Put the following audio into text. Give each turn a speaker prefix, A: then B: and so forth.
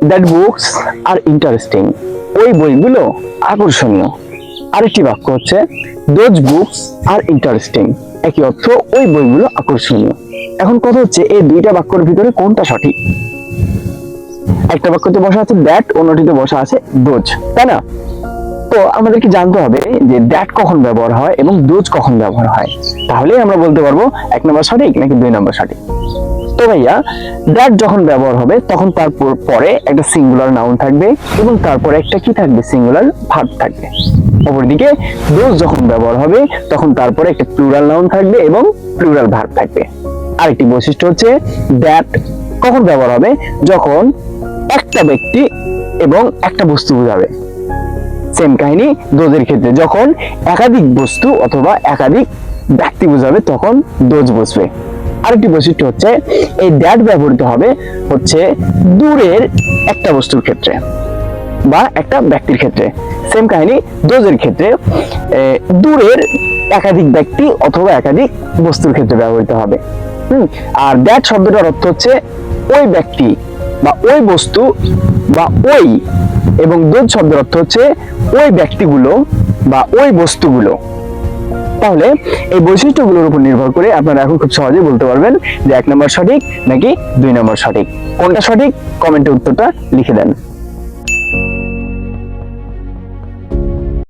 A: That books are interesting, ওই বইগুলো আকর্ষণীয়। আরেকটি বাক্য হচ্ছে দোজ বুকস আর ইন্টারেস্টিং, একই অর্থ ওই বইগুলো আকর্ষণীয়। এখন কথা হচ্ছে এই দুইটা বাক্যের ভিতরে কোনটা সঠিক? একটা বাক্যতে বসা আছে দ্যাট, অন্যটিতে বসা আছে দোজ, তাই না? তো আমাদেরকে জানতে হবে যে দ্যাট কখন ব্যবহার হয় এবং দোজ কখন ব্যবহার হয়, তাহলে আমরা বলতে পারবো 1 নম্বর সঠিক নাকি 2 নম্বর সঠিক। তো ভাইয়া, দ্যাট যখন ব্যবহার হবে তখন তার পরে একটা সিঙ্গুলার নাউন থাকবে এবং তারপরে একটা কি থাকবে? সিঙ্গুলার ভার্ব থাকবে। অপরদিকে দোজ যখন ব্যবহার হবে তখন তারপরে একটা প্লুরাল নাউন থাকবে এবং প্লুরাল ভার্ব থাকবে। আরেকটি বৈশিষ্ট্য হচ্ছে দ্যাট কখন ব্যবহার হবে? যখন একটা ব্যক্তি এবং একটা বস্তু বোঝাবে। সেম কাহিনী দোজের ক্ষেত্রে, যখন একাধিক বস্তু অথবা একাধিক ব্যক্তি বোঝাবে তখন দোজ বসবে। আরেকটি বৈশিষ্ট্য হচ্ছে এই দ্যাট ব্যবহৃত হবে হচ্ছে দূরের একটা বস্তুর ক্ষেত্রে বা একটা ব্যক্তির ক্ষেত্রে। সেম কাহিনী দোজের ক্ষেত্রে দূরের একাধিক ব্যক্তি অথবা একাধিক বস্তুর ক্ষেত্রে ব্যবহৃত হবে। আর দ্যাট শব্দটার অর্থ হচ্ছে ওই ব্যক্তি বা ওই বস্তু বা ওই, এবং দোজ শব্দের অর্থ হচ্ছে ওই ব্যক্তিগুলো বা ওই বস্তুগুলো। তাহলে এই বৈশিষ্ট্যগুলোর উপর নির্ভর করে আপনারা এখন খুব সহজেই বলতে পারবেন যে 1 নম্বর সঠিক নাকি 2 নম্বর সঠিক। কোনটা সঠিক? কমেন্টে উত্তরটা লিখে দেন।